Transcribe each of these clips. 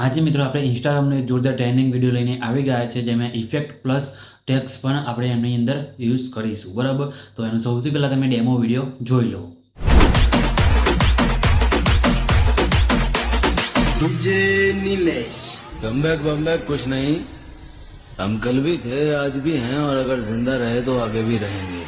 આજે મિત્રો આપણે ઇન્સ્ટાગ્રામનો એક જોરદાર ટ્રેન્ડિંગ વિડીયો લઈને આવી ગયા છે, જેમાં ઇફેક્ટ પ્લસ ટેક્સ પણ આપણે એમની અંદર યુઝ કરીશું, બરાબર? તો એનો સૌથી પહેલાં તમે ડેમો વિડીયો જોઈ લો. मुझे नीलेश कमबैक बमबैक कुछ नहीं, हम कल भी थे, आज भी हैं और अगर जिंदा रहे तो आगे भी रहेंगे.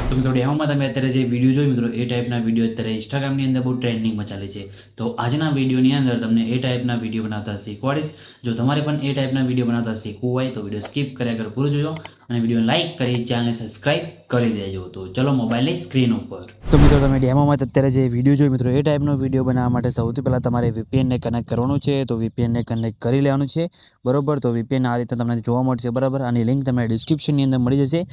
તો મિત્રો ડેમોમાં તમે અત્યારે જે વિડીયો જોઈ મિત્રો, એ ટાઈપના વિડીયો અત્યારે ઇન્સ્ટાગ્રામની અંદર બહુ ટ્રેન્ડિંગમાં ચાલે છે. તો આજના વિડીયોની અંદર તમને એ ટાઈપના વિડીયો બનાવતા શીખવાડીશ. જો તમારે પણ એ ટાઈપના વિડીયો બનાવતા શીખવું હોય તો વિડીયો સ્કીપ કર્યા આગળ પૂરો જોજો અને વિડીયો લાઇક કરી ચેનલને સબસ્ક્રાઇબ કરી દેજો. તો ચલો મોબાઈલની સ્ક્રીન ઉપર. તો મિત્રો તમે ડેમોમાં અત્યારે જે વિડીયો જોઈ મિત્રો, એ ટાઈપનો વિડીયો બનાવવા માટે સૌથી પહેલાં તમારે VPNને કનેક્ટ કરવાનું છે. તો VPNને કનેક્ટ કરી લેવાનું છે, બરોબર? તો VPN આ રીતે તમને જોવા મળશે, બરાબર? આની લિંક તમને ડિસ્ક્રિપ્શનની અંદર મળી જશે.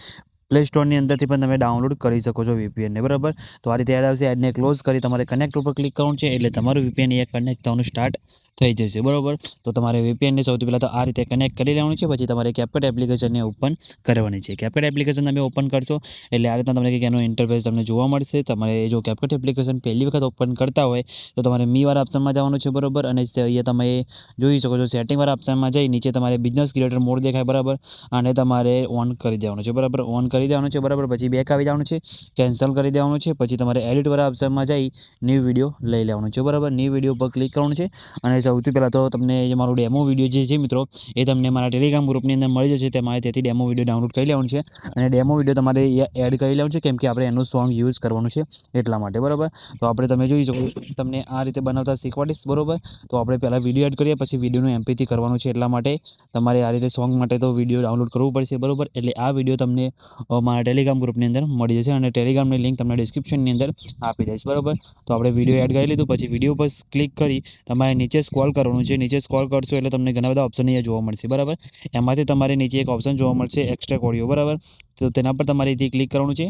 પ્લે સ્ટોરની અંદરથી પણ તમે ડાઉનલોડ કરી શકો છો VPNને, બરાબર? તો આ રીતે એડ આવશે. એડને ક્લોઝ કરી તમારે કનેક્ટ ઉપર ક્લિક કરવાનું છે, એટલે તમારું VPN અહીંયા કનેક્ટ થવાનું સ્ટાર્ટ થઈ જશે, બરાબર? તો તમારે VPNને સૌથી પહેલાં તો આ રીતે કનેક્ટ કરી લેવાનું છે. પછી તમારે CapCut એપ્લિકેશનને ઓપન કરવાની છે. CapCut એપ્લિકેશન તમે ઓપન કરશો એટલે આ રીતના તમને કંઈક એનો ઇન્ટરફેસ તમને જોવા મળશે. તમારે જો CapCut એપ્લિકેશન પહેલી વખત ઓપન કરતા હોય તો તમારે મીવાળા ઓપ્શનમાં જવાનું છે, બરાબર? અને અહીંયા તમે જોઈ શકો છો સેટિંગવાળા ઓપ્શનમાં જઈ નીચે તમારે બિઝનેસ ક્રિએટર મોડ દેખાય, બરાબર? આને તમારે ઓન કરી દેવાનું છે, બરાબર? ઓન કરી દેવાનું છે, બરાબર? પછી બેક આવી જવાનું છે, કેન્સલ કરી દેવાનું છે. પછી તમારે એડિટવાળા ઓપ્શનમાં જઈ ન્યૂ વિડીયો લઈ લેવાનું છે, બરાબર? ન્યૂ વિડીયો પર ક્લિક કરવાનું છે. અને સૌથી પહેલાં તો તમને જે મારો ડેમો વિડીયો જે છે મિત્રો, એ તમને મારા ટેલિગ્રામ ગ્રુપની અંદર મળી જશે. તમારે ત્યાંથી ડેમો વિડીયો ડાઉનલોડ કરી લેવાનું છે અને ડેમો વિડીયો તમારે એડ કરી લેવાનું છે, કેમ કે આપણે એનું સોંગ યુઝ કરવાનું છે એટલા માટે, બરાબર? તો આપણે તમે જોઈ શકો તમને આ રીતે બનાવતા શીખવાડીશ, બરાબર? તો આપણે પહેલાં વિડીયો એડ કરીએ, પછી વિડીયોનું MP3 કરવાનું છે. એટલા માટે તમારે આ રીતે સોંગ માટે તો વિડીયો ડાઉનલોડ કરવું પડશે, બરાબર? એટલે આ વિડીયો તમને મારા ટેલિગ્રામ ગ્રુપની અંદર મળી જશે અને ટેલિગ્રામની લિંક તમને ડિસ્ક્રિપ્શનની અંદર આપી દઈશ, બરાબર? તો આપણે વિડીયો એડ કરી લીધું. પછી વિડીયો પર ક્લિક કરી તમારે નીચે સ્ક્રોલ કરવાનું છે. નીચે સ્ક્રોલ કરશો એટલે તમને ઘણા બધા ઓપ્શન અહીંયા જોવા મળશે, બરાબર? એમાંથી તમારે નીચે એક ઓપ્શન જોવા મળશે એક્સ્ટ્રા ઓડિયો, બરાબર? તો તેના પર તમારે અહીંથી ક્લિક કરવાનું છે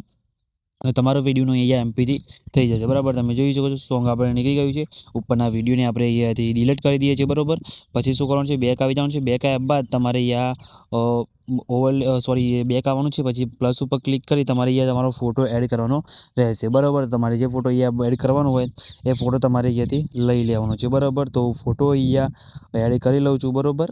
અને તમારો વિડીયોનું અહીંયા MP3 થઈ જશે, બરાબર? તમે જોઈ શકો છો સોંગ આપણે નીકળી ગયું છે. ઉપરના વિડીયોને આપણે અહીંયાથી ડિલીટ કરી દઈએ છીએ, બરાબર? પછી શું કરવાનું છે, બેક આવી જવાનું છે. બેક આવ્યા બાદ તમારે અહીંયા બેક આવવાનું છે. પછી પ્લસ ઉપર ક્લિક કરી તમારે અહીંયા તમારો ફોટો એડ કરવાનો રહેશે, બરાબર? તમારે જે ફોટો અહીંયા એડ કરવાનો હોય એ ફોટો તમારે અહીંયાથી લઈ લેવાનો છે, બરાબર? તો ફોટો અહીંયા એડ કરી લઉં છું, બરાબર?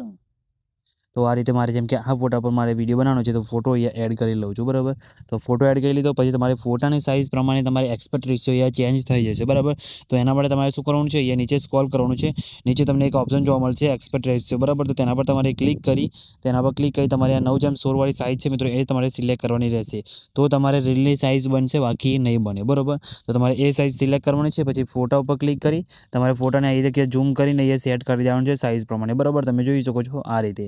તો આ રીતે મારે જેમ કે આ ફોટા પર મારે વિડીયો બનાવવાનો છે, તો ફોટો અહીંયા એડ કરી લઉં છું, બરાબર? તો ફોટો એડ કરી લીધો. પછી તમારે ફોટાની સાઇઝ પ્રમાણે તમારે એક્સપર્ટ રેશિયો અહીંયા ચેન્જ થઈ જશે, બરાબર? તો એના માટે તમારે શું કરવાનું છે, અહીંયા નીચે સ્ક્રોલ કરવાનું છે. નીચે તમને એક ઓપ્શન જોવા મળશે એક્સપર્ટ રેશિયો, બરાબર? તો તેના પર તમારે ક્લિક કરી તમારે આ 9:16 વાળી સાઇઝ છે મિત્રો, એ તમારે સિલેક્ટ કરવાની રહેશે. તો તમારે રીલની સાઇઝ બનશે, બાકી નહીં બને, બરાબર? તો તમારે એ સાઇઝ સિલેક્ટ કરવાની છે. પછી ફોટા ઉપર ક્લિક કરી તમારે ફોટાને આવી રીતે ઝૂમ કરીને અહીંયા સેટ કરી દેવાનું છે સાઇઝ પ્રમાણે, બરાબર? તમે જોઈ શકો છો આ રીતે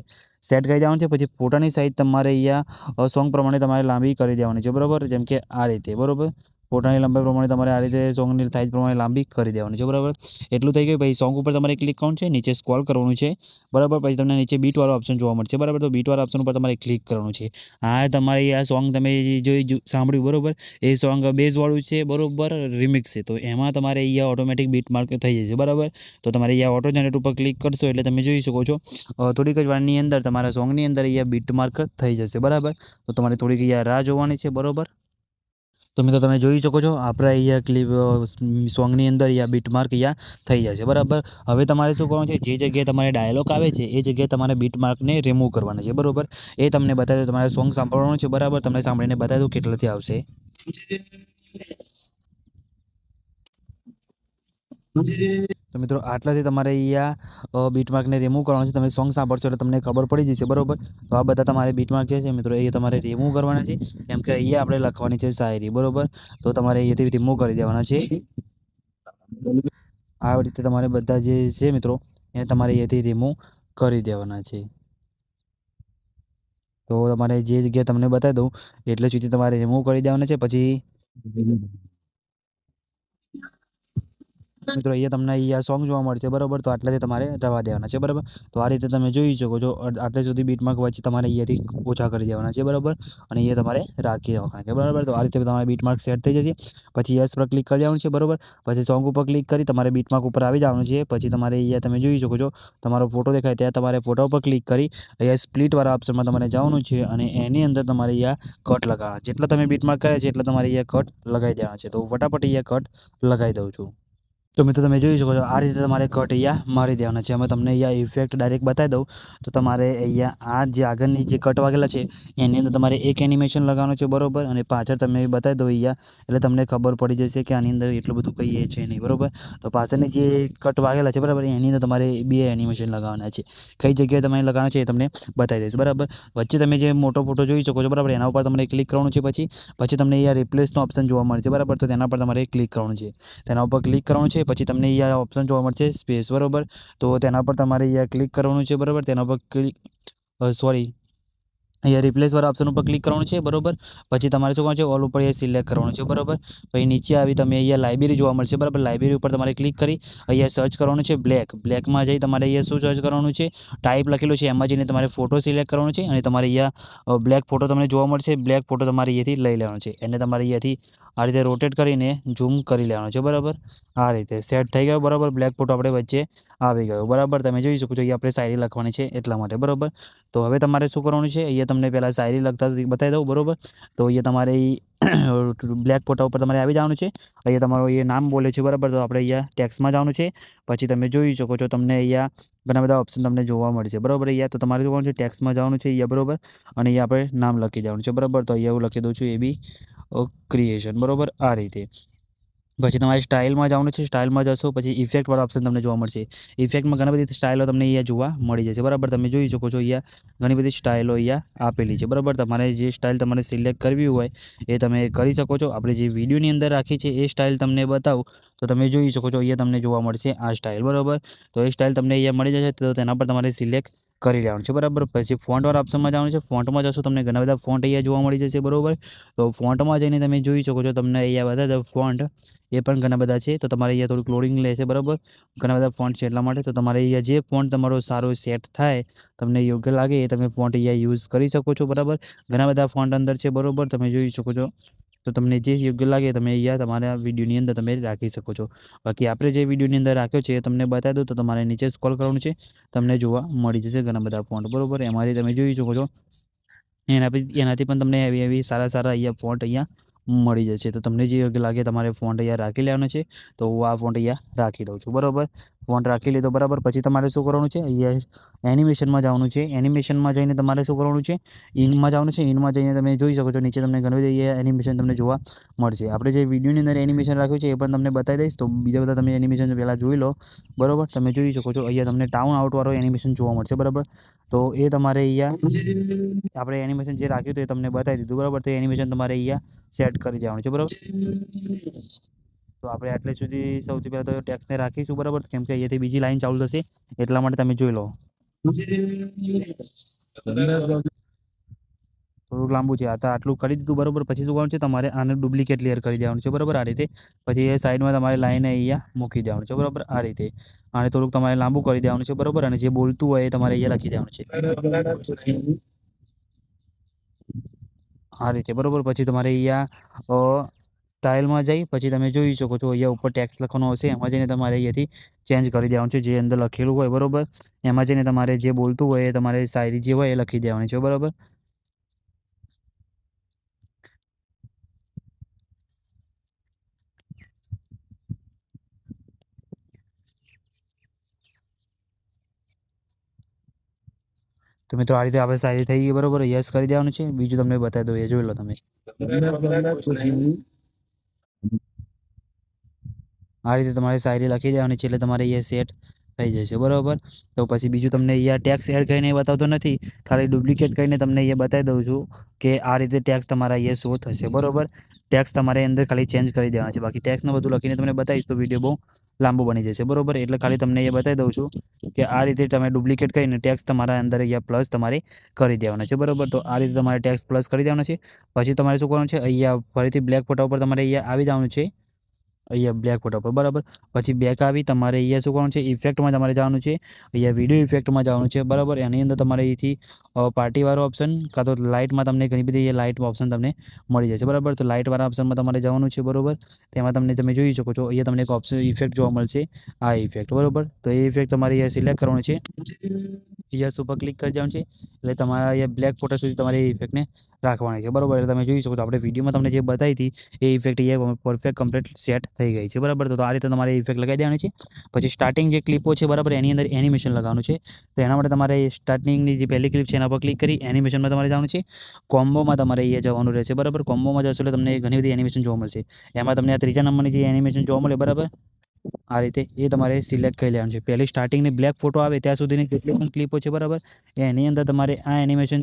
સેટ કરી દેવાનું છે. પછી ફોટાની સાઇઝ તમારે અહીંયા સોંગ પ્રમાણે તમારે લાંબી કરી દેવાની છે, બરાબર? જેમ કે આ રીતે, બરાબર? ફોટાની લંબાઈ પ્રમાણે તમારે આ રીતે સોંગની સાઇઝ પ્રમાણે લાંબી કરી દેવાની છે, બરાબર? એટલું થઈ ગયું. પછી સોંગ ઉપર તમારે ક્લિક કરવાનું છે, નીચે સ્ક્રોલ કરવાનું છે, બરાબર? પછી તમને નીચે બીટવાળો ઓપ્શન જોવા મળશે, બરાબર? તો બીટવાળા ઓપ્શન ઉપર તમારે ક્લિક કરવાનું છે. આ તમારે આ સોંગ તમે સાંભળ્યું, બરાબર? એ સોંગ બેઝવાળું છે, બરાબર? રિમિક્સ છે. તો એમાં તમારે અહીંયા ઓટોમેટિક બીટ માર્ક થઈ જશે, બરાબર? તો તમારે અહીંયા ઓટો જનરેટ ઉપર ક્લિક કરશો એટલે તમે જોઈ શકો છો થોડીક જ વારની અંદર તમારા સોંગની અંદર અહીંયા બીટ માર્ક થઈ જશે, બરાબર? તો તમારે થોડીક અહીંયા રાહ જોવાની છે, બરાબર? તો મિત્રો તમે જોઈ શકો છો આપણે અહીંયા ક્લિપ સોંગની અંદર અહીંયા બીટ માર્ક અહીંયા થઈ જશે, બરાબર? હવે તમારે શું કરવાનું છે, જે જગ્યાએ તમારે ડાયલોગ આવે છે એ જગ્યાએ તમારે બીટ માર્કને રિમૂવ કરવાના છે, બરાબર? એ તમને બતાવી દો. તમારે સોંગ સાંભળવાનું છે, બરાબર? તમને સાંભળીને બતાવી દો કેટલાથી આવશે. તો મિત્રો આટલાથી તમારે અહીંયા બીટમાર્કને રિમૂવ કરવાનું છે. તમે સોંગ સાંભળશો એટલે તમને ખબર પડી જશે, બરાબર? તો આ બધા તમારે બીટમાર્ક જે છે મિત્રો, એ તમારે રિમૂવ કરવાના છે, કેમ કે અહીંયા આપણે લખવાની છે શાયરી, બરાબર? તો તમારે અહીંયાથી રિમૂવ કરી દેવાના છે. આ રીતે તમારે બધા જે છે મિત્રો એ તમારે અહીંયાથી રિમૂવ કરી દેવાના છે. તો તમારે જે જગ્યાએ તમને બતાવી દઉં એટલે સુધી તમારે રિમૂવ કરી દેવાના છે. પછી મિત્રો અહીંયા તમને અહીંયા સોંગ જોવા મળશે બરાબર, તો આટલાથી તમારે રવા દેવાના છે બરાબર. તો આ રીતે તમે જોઈ શકો છો, આટલે સુધી બીટમાર્ક વચ્ચે તમારે અહીંયાથી ઓછા કરી દેવાના છે બરાબર, અને અહીંયા તમારે રાખી દેવાના છે બરાબર. તો આ રીતે તમારે બીટમાર્ક સેટ થઈ જશે. પછી યસ પર ક્લિક કરી દેવાનું છે બરાબર. પછી સોંગ ઉપર ક્લિક કરી તમારે બીટમાર્ક ઉપર આવી જવાનું છે. પછી તમારે અહીંયા તમે જોઈ શકો છો તમારો ફોટો દેખાય ત્યાં તમારે ફોટો ઉપર ક્લિક કરી અહીંયા સ્પ્લિટવાળા ઓપ્શનમાં તમારે જવાનું છે, અને એની અંદર તમારે અહીંયા કટ લગાવવાના. જેટલા તમે બીટમાર્ક કર્યા છે એટલા તમારે અહીંયા કટ લગાવી દેવાના છે. તો ફટાફટ અહીંયા કટ લગાવી દઉં છું. તો મિત્રો તમે જોઈ શકો છો આ રીતે તમારે કટ અહીંયા મારી દેવાના છે. અમે તમને અહીંયા ઇફેક્ટ ડાયરેક્ટ બતાવી દઉં તો તમારે અહીંયા આ જે આગળની જે કટ વાગેલા છે એની અંદર તમારે એક એનિમેશન લગાવવાનું છે બરાબર, અને પાછળ તમે બતાવી દો અહીંયા, એટલે તમને ખબર પડી જશે કે આની અંદર એટલું બધું કંઈ એ છે નહીં બરાબર. તો પાછળની જે કટ વાગેલા છે બરાબર એની અંદર તમારે 2 એનિમેશન લગાવવાના છે. કઈ જગ્યાએ તમારે લગાવવાના છે એ તમને બતાવી દઈશ બરાબર. વચ્ચે તમે જે મોટો ફોટો જોઈ શકો છો બરાબર, એના ઉપર તમારે ક્લિક કરવાનું છે. પછી તમને અહીંયા રિપ્લેસનો ઓપ્શન જોવા મળશે બરાબર, તો તેના પર તમારે ક્લિક કરવાનું છે. તેના ઉપર ક્લિક કરવાનું છે. પછી તમને અહીંયા ઓપ્શન જોવા મળશે સ્પેસ બરાબર, તો તેના પર તમારે અહીંયા ક્લિક કરવાનું છે બરાબર. તેના પર ક્લિક અહીંયા રિપ્લેસવાળા ઓપ્શન ઉપર ક્લિક કરવાનું છે બરાબર. પછી તમારે શું કરવાનું છે, ઓલ ઉપર એ સિલેક્ટ કરવાનું છે બરાબર. પછી નીચે આવી તમે અહીંયા લાઇબ્રેરી જોવા મળશે બરાબર. લાઇબ્રેરી ઉપર તમારે ક્લિક કરી અહીંયા સર્ચ કરવાનું છે બ્લેકમાં જઈ તમારે અહીંયા શું સર્ચ કરવાનું છે, ટાઈપ લખેલું છે એમાં જઈને તમારે ફોટો સિલેક્ટ કરવાનો છે, અને તમારે અહીંયા બ્લેક ફોટો તમને જોવા મળશે. બ્લેક ફોટો તમારે અહીંયાથી લઈ લેવાનો છે, એને તમારે અહીંયાથી આ રીતે રોટેટ કરીને ઝૂમ કરી લેવાનો છે બરાબર. આ રીતે સેટ થઈ ગયો બરાબર. બ્લેક ફોટો આપણે વચ્ચે આવી ગયો બરાબર. તમે જોઈ શકો છો અહીંયા આપણે શાયરી લખવાની છે એટલા માટે બરાબર. તો હવે તમારે શું કરવાનું છે, અહીંયા તમને પહેલાં શાયરી લખતા બતાવી દઉં બરાબર. તો અહીંયા તમારે બ્લેક ફોટા ઉપર તમારે આવી જવાનું છે. અહીંયા તમારું એ નામ બોલે છે બરાબર, તો આપણે અહીંયા ટેક્સ્ટમાં જવાનું છે. પછી તમે જોઈ શકો છો તમને અહીંયા ઘણા બધા ઓપ્શન તમને જોવા મળશે બરાબર. અહીંયા તો તમારે શું કરવાનું છે, ટેક્સ્ટમાં જવાનું છે અહીંયા બરાબર, અને અહીંયા આપણે નામ લખી દેવાનું છે બરાબર. તો અહીંયા હું લખી દઉં છું એબી ક્રિએશન બરાબર. આ રીતે પછી તમારે સ્ટાઇલમાં જવાનું છે. સ્ટાઇલમાં જશો પછી ઇફેક્ટવાળા ઓપ્શન તમને જોવા મળશે. ઇફેક્ટમાં ઘણી બધી સ્ટાઇલો તમને અહીંયા જોવા મળી જશે બરાબર. તમે જોઈ શકો છો અહીંયા ઘણી બધી સ્ટાઇલો અહીંયા આપેલી છે બરાબર. તમારે જે સ્ટાઇલ તમારે સિલેક્ટ કરવી હોય એ તમે કરી શકો છો. આપણે જે વિડીયોની અંદર રાખી છે એ સ્ટાઇલ તમને બતાવું તો તમે જોઈ શકો છો અહીંયા તમને જોવા મળશે આ સ્ટાઇલ બરાબર. તો એ સ્ટાઇલ તમને અહીંયા મળી જશે, તો તેના પર તમારે સિલેક્ટ કરી લેવાનું છે બરાબર. પછી ફોન્ટવાળા ઓપ્શનમાં જવાનું છે. ફોન્ટમાં જશો તમને ઘણા બધા ફોન્ટ અહીંયા જોવા મળી જશે બરાબર. તો ફોન્ટમાં જઈને તમે જોઈ શકો છો તમને અહીંયા બધા જ ફોન્ટ એ પણ ઘણા બધા છે. તો તમારે અહીંયા થોડુંક લોડિંગ લેશે બરાબર. ઘણા બધા ફોન્ટ છે એટલા માટે. તો તમારે અહીંયા જે ફોન્ટ તમારો સારો સેટ થાય, તમને યોગ્ય લાગે એ તમે ફોન્ટ અહીંયા યુઝ કરી શકો છો બરાબર. ઘણા બધા ફોન્ટ અંદર છે બરાબર, તમે જોઈ શકો છો. તો તમને જે યોગ્ય લાગે તમે અહીંયા તમારા વિડીયોની અંદર તમે રાખી શકો છો. બાકી આપણે જે વિડીયોની અંદર રાખ્યો છે એ તમને બતાવી દઉં તો તમારે નીચે સ્ક્રોલ કરવાનું છે, તમને જોવા મળી જશે ઘણા બધા ફોન્ટ બરાબર. એમાંથી તમે જોઈ શકો છો એનાથી પણ તમને એવી સારા અહીંયા ફોન્ટ અહીંયા મળી જશે. તો તમને જે યોગ્ય લાગે તમારે ફોન્ટ અહીંયા રાખી લેવાનો છે. તો હું આ ફોન્ટ અહીંયા રાખી દઉં છું બરાબર. ફોન્ટ રાખી લીધો બરાબર. પછી તમારે શું કરવાનું છે, અહીંયા એનિમેશનમાં જવાનું છે. એનિમેશનમાં જઈને તમારે શું કરવાનું છે, ઇનમાં જવાનું છે. ઇનમાં જઈને તમે જોઈ શકો છો નીચે તમને ઘણી બધી એનિમેશન તમને જોવા મળશે. આપણે જે વિડીયોની અંદર એનિમેશન રાખ્યું છે એ પણ તમને બતાવી દઈશ. તો બીજા બધા તમે એનિમેશન પહેલાં જોઈ લો બરાબર. તમે જોઈ શકો છો અહીંયા તમને ટાઉન આઉટવાળો એનિમેશન જોવા મળશે બરાબર. તો એ તમારે અહીંયા આપણે એનિમેશન જે રાખ્યું હતું એ તમને બતાવી દીધું બરાબર. તો એનિમેશન તમારે અહીંયા સેટ કરી દેવાનું છે બરાબર. તો આપણે આટલે સુધી સૌથી પહેલાં તો ટેક્સ્ટને રાખીશું બરાબર, કેમ કે અહીંયાથી બીજી લાઈન ચાલુ થશે એટલા માટે તમે જોઈ લો. થોડુંક લાંબુ છે. તો આટલું કરી દીધું બરાબર. પછી શું કરવાનું છે, તમારે આને ડુપ્લિકેટ લેયર કરી દેવાનું છે બરાબર. આ રીતે પછી એ સાઈડમાં તમારે લાઈને અહીંયા મૂકી દેવાનું છે બરાબર. આ રીતે આને થોડુંક તમારે લાંબુ કરી દેવાનું છે બરાબર, અને જે બોલતું હોય એ તમારે અહીંયા લખી દેવાનું છે આ રીતે બરાબર. પછી તમારે અહીંયા સ્ટાઇલમાં જઈ પછી તમે જોઈ શકો છો અહીંયા ઉપર ટેક્સ્ટ લખવાનો હશે, એમાં જઈને તમારે અહીંયાથી ચેન્જ કરી દેવાનું છે. જે અંદર લખેલું હોય બરાબર, એમાં જઈને તમારે જે બોલતું હોય એ તમારે શાયરી જે હોય એ લખી દેવાની છે બરાબર. તો મિત્રો આ રીતે આપણે શાયરી થઈ ગઈ બરાબર. યસ કરી દેવાનું છે. બીજું તમને બતાવી દઉં, એ જોઈ લો તમે. આ રીતે તમારે શાયરી લખી દેવાની છે એટલે તમારે એ સેટ થઈ જશે બરાબર. તો પછી બીજું તમને અહીંયા ટેક્સ એડ કરીને બતાવતો નથી, ખાલી ડુપ્લિકેટ કરીને તમને અહીંયા બતાવી દઉં છું કે આ રીતે ટેક્સ તમારા અહીંયા શો થશે બરાબર. ટેક્સ તમારે અંદર ખાલી ચેન્જ કરી દેવાના છે. બાકી ટેક્સને બધું લખીને તમને બતાવીશ તો વિડીયો બહુ લાંબો બની જશે બરાબર. એટલે ખાલી તમને અહીંયા બતાવી દઉં છું કે આ રીતે તમે ડુપ્લિકેટ કરીને ટેક્સ તમારા અંદર અહીંયા પ્લસ તમારે કરી દેવાના છે બરાબર. તો આ રીતે તમારે ટેક્સ પ્લસ કરી દેવાના છે. પછી તમારે શું કરવાનું છે, અહીંયા ફરીથી બ્લેક ફોટા ઉપર તમારે અહીંયા આવી જવાનું છે. અહીંયા બ્લેક ફોટો પર, બરાબર. પછી બેક આવી તમારે અહીંયા શું કરવાનું છે, ઇફેક્ટમાં તમારે જવાનું છે, અહીંયા વિડીયો ઇફેક્ટમાં જવાનું છે, બરાબર. એની અંદર તમારે અહીંથી પાર્ટીવાળો ઓપ્શન કાં તો લાઇટમાં તમને ઘણી બધી એ લાઇટ ઓપ્શન તમને મળી જશે, બરાબર. તો લાઇટવાળા ઓપ્શનમાં તમારે જવાનું છે, બરાબર. તેમાં તમે જોઈ શકો છો અહીંયા તમને એક ઓપ્શન ઇફેક્ટ જોવા મળશે, આ ઇફેક્ટ, બરાબર. તો એ ઇફેક્ટ તમારે અહીંયા સિલેક્ટ કરવાનું છે, યસ ઉપર ક્લિક કરી જવાનું છે, એટલે તમારા અહીંયા બ્લેક ફોટો સુધી તમારે એ ઇફેક્ટને રાખવાની છે, બરાબર. એટલે તમે જોઈ શકો છો આપણે વિડીયોમાં તમને જે બતાવી હતી એ ઇફેક્ટ અહીંયા પરફેક્ટ કમ્પ્લીટ સેટ થઈ ગઈ છે, બરાબર. તો આ રીતે તમારે ઇફેક્ટ લગાવી દેવાની છે. પછી સ્ટાર્ટિંગ જે ક્લિપો છે, બરાબર, એની અંદર એનિમેશન લગાવવાનું છે. તો એના માટે તમારે સ્ટાર્ટિંગની જે પહેલી ક્લિપ છે એના પર ક્લિક કરી એનિમેશનમાં તમારે જવાનું છે. કોમ્બોમાં તમારે અહીંયા જવાનું રહેશે, બરાબર. કોમ્બોમાં જશો એટલે તમને ઘણી બધી એનિમેશન જોવા મળશે. એમાં તમને આ ત્રીજા નંબરની જે એનિમેશન જોવા મળે, બરાબર, આ રીતે એ તમારે સિલેક્ટ કરી લેવાનું છે. પહેલી સ્ટાર્ટિંગની બ્લેક ફોટો આવે ત્યાં સુધીની જેટલી પણ ક્લિપો છે, બરાબર, એની અંદર તમારે આ એનિમેશન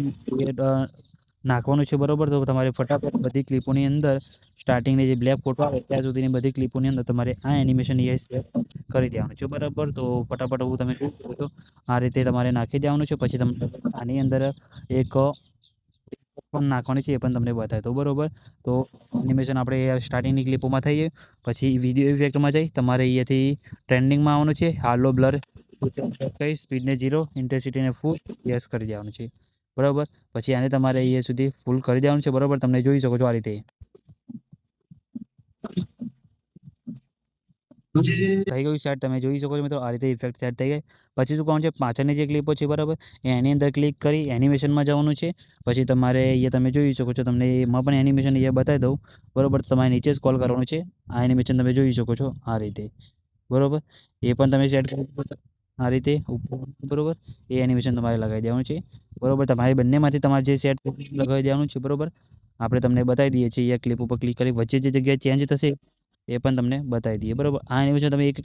નાખવાનું છે, બરાબર. તો તમારે ફટાફટ બધી ક્લિપોની અંદર સ્ટાર્ટિંગની જે બ્લેક ફોટો આવે ત્યાં સુધીની બધી ક્લિપોની અંદર તમારે આ એનિમેશન એ સેટ કરી દેવાનું છે, બરાબર. તો ફટાફટ હું તમે જોઈ શકો છો આ રીતે તમારે નાખી દેવાનું છે. પછી તમને આની અંદર એક પણ નાખવાની છે, એ પણ તમને બતાવી દઉં, બરાબર. તો એનિમેશન આપણે સ્ટાર્ટિંગની ક્લિપોમાં થઈએ, પછી વિડીયો ઇફેક્ટમાં જઈ તમારે અહીંયાથી ટ્રેન્ડિંગમાં આવવાનું છે. હાલો બ્લર કઈ સ્પીડને 0, ઇન્ટેન્સિટીને ફૂલ, યસ કરી દેવાનું છે, બરાબર. પછી આને તમારે અહીંયા સુધી ફૂલ કરી દેવાનું છે, બરાબર. તમને જોઈ શકો છો આ રીતે થઈ ગયું સેટ, તમે જોઈ શકો છો મિત્રો, આ રીતે ઇફેક્ટ સેટ થઈ ગઈ. પછી શું કરવાનું છે, પાછળની જે ક્લિપો છે, બરાબર, એની અંદર ક્લિક કરી એનિમેશનમાં જવાનું છે. પછી તમારે અહીંયા તમે જોઈ શકો છો, તમને એમાં પણ એનિમેશન અહીંયા બતાવી દઉં, બરાબર. તમારે નીચે સ્ક્રોલ કરવાનું છે, આ એનિમેશન તમે જોઈ શકો છો આ રીતે, બરાબર. એ પણ તમે સેટ કરી આ રીતે ઉપર, બરાબર. એ એનિમેશન તમારે લગાવી દેવાનું છે, બરાબર. તમારે બંનેમાંથી તમારે જે સેટ લગાવી દેવાનું છે, બરાબર. આપણે તમને બતાવી દઈએ છીએ, અહીંયા ક્લિપ ઉપર ક્લિક કરી વચ્ચે જે જગ્યાએ ચેન્જ થશે એ પણ તમને બતાવી દઈએ, બરાબર. આ એનિમેશન તમે એક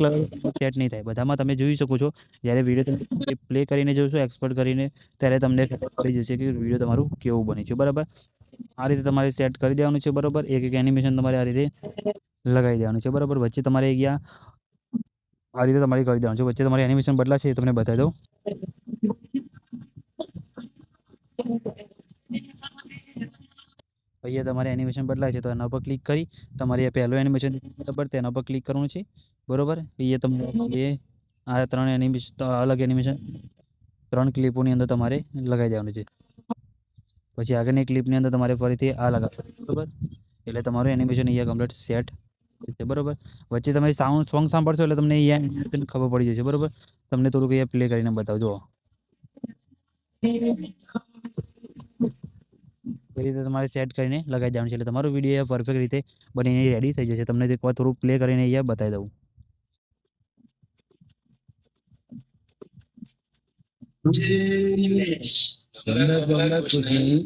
સેટ નહીં થાય, બધામાં તમે જોઈ શકો છો. જ્યારે વિડીયો તમે પ્લે કરીને જોશો એક્સપોર્ટ કરીને, ત્યારે તમને ખબર પડી જશે કે વિડીયો તમારું કેવું બને છે, બરાબર. આ રીતે તમારે સેટ કરી દેવાનું છે, બરાબર. એક એક એનિમેશન તમારે આ રીતે લગાવી દેવાનું છે, બરાબર. વચ્ચે તમારે અહીંયા આ રીતે તમારે કરી દેવાનું છે. વચ્ચે તમારે એનિમેશન બદલાશે એ તમને બતાવી દઉં. અહીંયા તમારે એનિમેશન બદલાય છે, તો એના પર ક્લિક કરી તમારે પહેલું એનિમેશન, બરાબર, તેના પર ક્લિક કરવાનું છે, બરાબર. અહીંયા તમને આ 3 એનિમેશન અલગ એનિમેશન 3 ક્લિપોની અંદર તમારે લગાવી દેવાનું છે. પછી આગળની ક્લિપની અંદર તમારે ફરીથી આ લગાવવાનું, બરાબર. એટલે તમારું એનિમેશન અહીંયા કમ્પ્લીટ સેટ છે, બરાબર. વચ્ચે તમે સોંગ સાંભળશો એટલે તમને અહીંયા ખબર પડી જશે, બરાબર. તમને થોડુંક અહીંયા પ્લે કરીને બતાવજો. એ રીતે તમારે સેટ કરીને લગાવી દેવાનું છે, એટલે તમારો વિડીયો પરફેક્ટ રીતે બનીને રેડી થઈ જશે. તમને એકવાર થોડુંક પ્લે કરીને અહીંયા બતાવી દઉં. નિલેશ बंदा कुछ नहीं,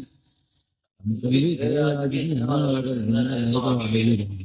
हम कल भी थे आज भी हैं और अगर जिंदा रहे तो आगे भी रहेंगे.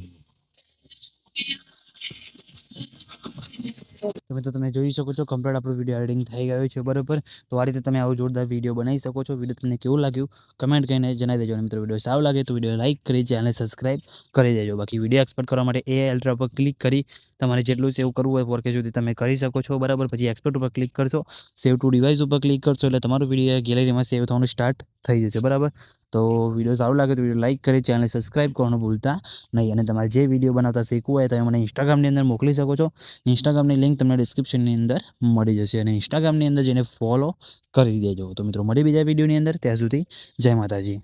તો તમે જોઈ શકો છો કમ્પ્લીટ આપણું વિડીયો એડિટિંગ થઈ ગયું છે, બરાબર. તો આ રીતે તમે આવું જોરદાર વિડીયો બનાવી શકો છો. વિડીયો તમને કેવું લાગ્યું કમેન્ટ કરીને જણાવી દેજો. અને મિત્રો વિડીયો સારું લાગે તો વિડીયો લાઇક કરી ચેનલને સબસ્ક્રાઇબ કરી દેજો. બાકી વિડીયો એક્સપોર્ટ કરવા માટે એ અલ્ટ્રા પર ક્લિક કરી તમારે જેટલું સેવ કરવું હોય 4K સુધી તમે કરી શકો છો, બરાબર. પછી એક્સપોર્ટ ઉપર ક્લિક કરશો, સેવ ટુ ડિવાઇસ ઉપર ક્લિક કરશો એટલે તમારું વિડીયો ગેલેરીમાં સેવ થવાનું સ્ટાર્ટ થઈ જશે, બરાબર. તો વિડીયો સારું લાગે તો વિડીયો લાઇક કરી ચેનલને સબસ્ક્રાઇબ કરવાનું ભૂલતા નહીં. અને તમારે જે વિડીયો બનાવતા શીખવું હોય તો મને ઇન્સ્ટાગ્રામની અંદર મોકલી શકો છો. ઇન્સ્ટાગ્રામની લિંક તમને ડિસ્ક્રિપ્શનની અંદર મળી જશે, અને ઇન્સ્ટાગ્રામની અંદર જઈને ફોલો કરી દેજો. તો મિત્રો મળી બીજા વિડીયોની અંદર, ત્યાં સુધી જય માતાજી.